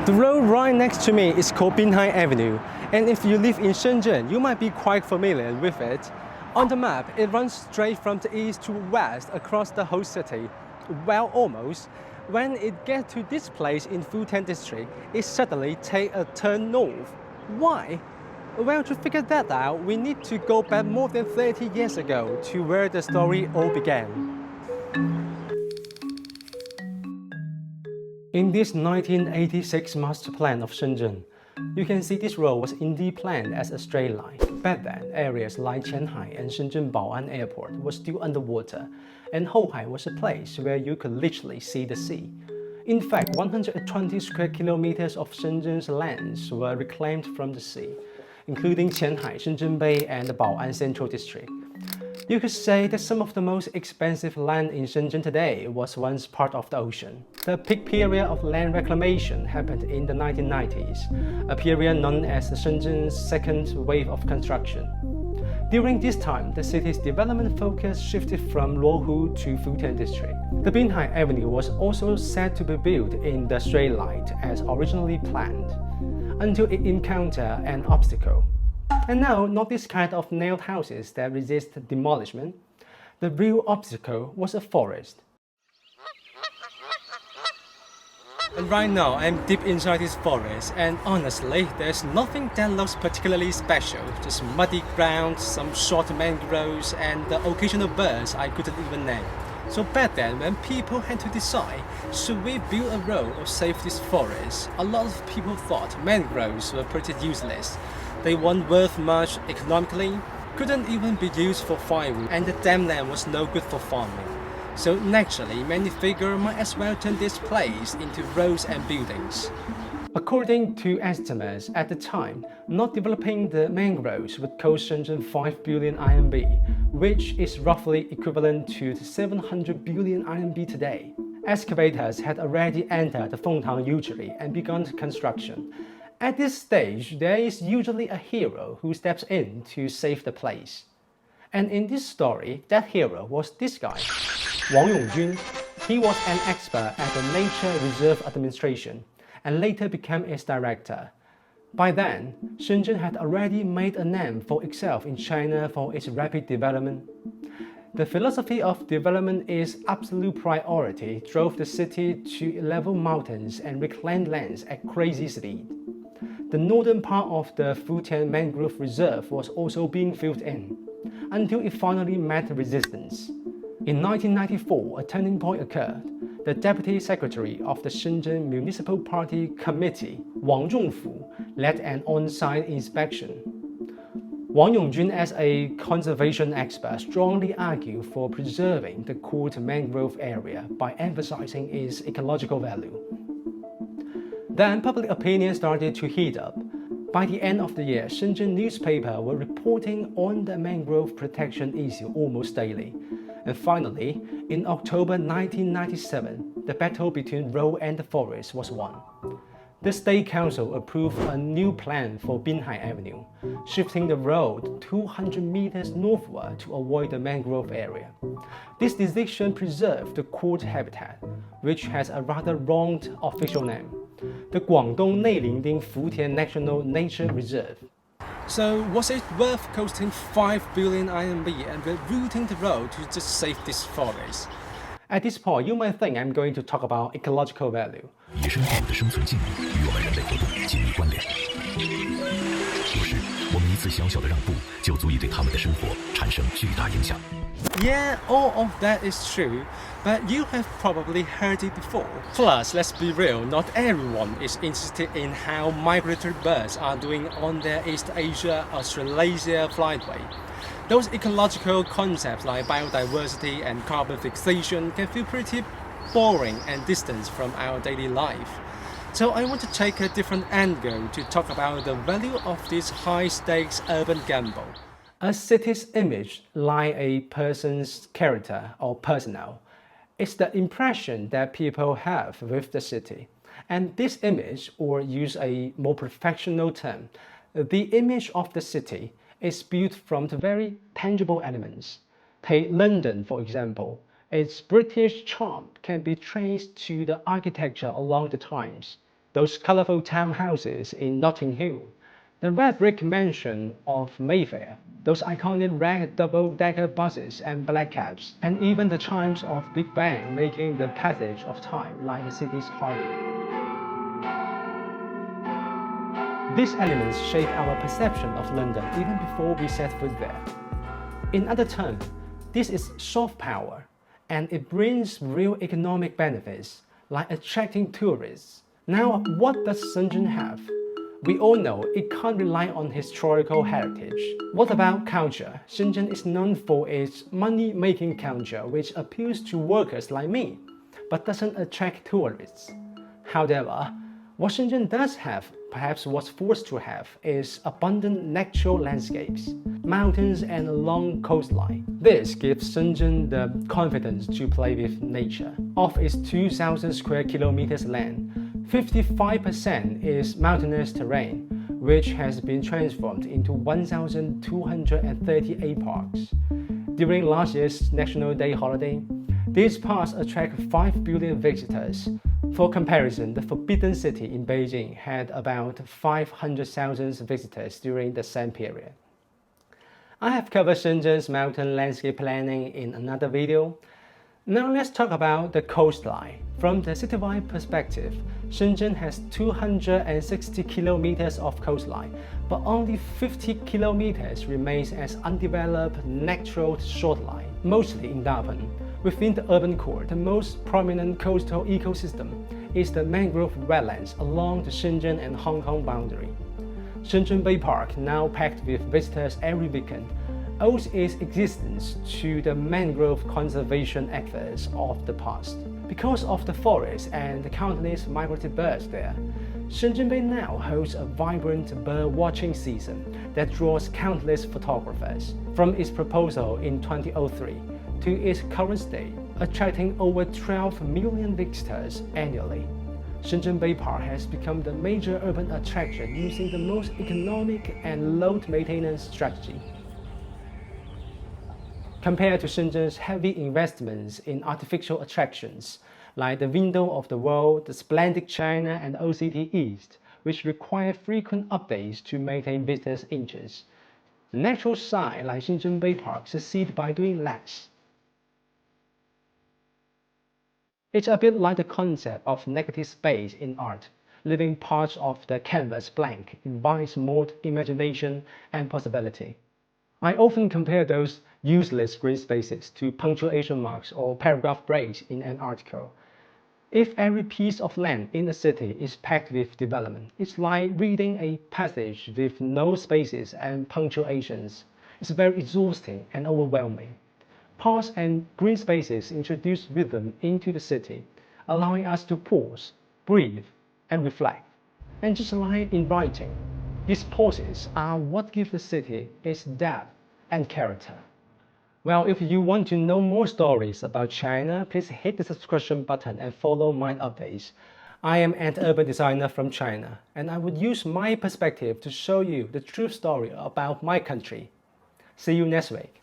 The road right next to me is called Binhai Avenue, and if you live in Shenzhen, you might be quite familiar with it. On the map, it runs straight from the east to west across the whole city. Well, almost. When it gets to this place in Futian district, it suddenly takes a turn north. Why? Well, to figure that out, we need to go back more than 30 years ago to where the story all began. In this 1986 master plan of Shenzhen, you can see this road was indeed planned as a straight line. Back then, areas like Qianhai and Shenzhen Bao'an Airport were still underwater, and Hohai was a place where you could literally see the sea. In fact, 120 square kilometers of Shenzhen's lands were reclaimed from the sea, including Qianhai, Shenzhen Bay, and the Bao'an Central District. You could say that some of the most expensive land in Shenzhen today was once part of the ocean. The peak period of land reclamation happened in the 1990s, a period known as Shenzhen's second wave of construction. During this time, the city's development focus shifted from Luohu to Futian district. The Binhai Avenue was also set to be built in the straight line as originally planned, until it encountered an obstacle. And now, not this kind of nailed houses that resist demolishment. The real obstacle was a forest. And right now, I'm deep inside this forest, and honestly, there's nothing that looks particularly special. Just muddy ground, some short mangroves, and the occasional birds I couldn't even name. So back then, when people had to decide, should we build a road or save this forest, a lot of people thought mangroves were pretty useless. They weren't worth much economically, couldn't even be used for firewood, and the damn land was no good for farming. So naturally, many figured might as well turn this place into roads and buildings. According to estimates at the time, not developing the mangroves would cost Shenzhen 5 billion RMB, which is roughly equivalent to 700 billion RMB today. Excavators had already entered the Fengtang Yew and begun construction. At this stage, there is usually a hero who steps in to save the place. And in this story, that hero was this guy, Wang Yongjun. He was an expert at the Nature Reserve Administration and later became its director. By then, Shenzhen had already made a name for itself in China for its rapid development. The philosophy of development is absolute priority drove the city to level mountains and reclaim lands at crazy speed. The northern part of the Futian Mangrove Reserve was also being filled in, until it finally met resistance. In 1994, a turning point occurred. The Deputy Secretary of the Shenzhen Municipal Party Committee, Wang Zhongfu, led an on-site inspection. Wang Yongjun, as a conservation expert, strongly argued for preserving the cooled mangrove area by emphasizing its ecological value. Then public opinion started to heat up. By the end of the year, Shenzhen newspapers were reporting on the mangrove protection issue almost daily. And finally, in October 1997, the battle between road and the forest was won. The State Council approved a new plan for Binhai Avenue, shifting the road 200 meters northward to avoid the mangrove area. This decision preserved the cooled habitat, which has a rather wrong official name, the Guangdong Neilingding Futian National Nature Reserve. So was it worth costing 5 billion RMB and rerouting the road to just save this forest? At this point, you might think I'm going to talk about ecological value. 野生动物的生存境遇与我们人类活动紧密关联。有时，我们一次小小的让步，就足以对它们的生活产生巨大影响。Yeah, all of that is true, but you have probably heard it before. Plus, let's be real, not everyone is interested in how migratory birds are doing on their East Asia-Australasia flightway. Those ecological concepts like biodiversity and carbon fixation can feel pretty boring and distant from our daily life. So I want to take a different angle to talk about the value of this high-stakes urban gamble. A city's image, like a person's character or personnel, is the impression that people have with the city. And this image, or use a more professional term, the image of the city is built from the very tangible elements. Take London, for example. Its British charm can be traced to the architecture along the times. those colorful townhouses in Notting Hill, the red brick mansion of Mayfair, those iconic red double-decker buses and black cabs, and even the chimes of Big Bang making the passage of time like the city's heartbeat. These elements shape our perception of London even before we set foot there. In other terms, this is soft power, and it brings real economic benefits, like attracting tourists. Now, what does Shenzhen have? We all know it can't rely on historical heritage. What about culture? Shenzhen is known for its money-making culture, which appeals to workers like me, but doesn't attract tourists. However, what Shenzhen does have, perhaps what's forced to have, is abundant natural landscapes, mountains and a long coastline. This gives Shenzhen the confidence to play with nature. Of its 2,000 square kilometers land, 55% is mountainous terrain, which has been transformed into 1,238 parks. During last year's National Day holiday, these parks attract 5 billion visitors. For comparison, the Forbidden City in Beijing had about 500,000 visitors during the same period. I have covered Shenzhen's mountain landscape planning in another video. Now let's talk about the coastline. From the citywide perspective, Shenzhen has 260 kilometers of coastline, but only 50 kilometers remains as undeveloped natural shoreline, mostly in Dapen. Within the urban core, the most prominent coastal ecosystem is the mangrove wetlands along the Shenzhen and Hong Kong boundary. Shenzhen Bay Park, now packed with visitors every weekend, owes its existence to the mangrove conservation efforts of the past. Because of the forests and the countless migratory birds there, Shenzhen Bay now hosts a vibrant bird watching season that draws countless photographers. From its proposal in 2003 to its current state, attracting over 12 million visitors annually, Shenzhen Bay Park has become the major urban attraction using the most economic and low-maintenance strategy. Compared to Shenzhen's heavy investments in artificial attractions like the Window of the World, the Splendid China, and OCT East, which require frequent updates to maintain visitors' interest, the natural side like Shenzhen Bay Park succeed by doing less. It's a bit like the concept of negative space in art. Leaving parts of the canvas blank invites more imagination and possibility. I often compare those useless green spaces to punctuation marks or paragraph breaks in an article. If every piece of land in a city is packed with development, it's like reading a passage with no spaces and punctuations. It's very exhausting and overwhelming. Parks and green spaces introduce rhythm into the city, allowing us to pause, breathe, and reflect. And just like in writing, these pauses are what give the city its depth and character. Well, if you want to know more stories about China, please hit the subscription button and follow my updates. I am an urban designer from China, and I would use my perspective to show you the true story about my country. See you next week.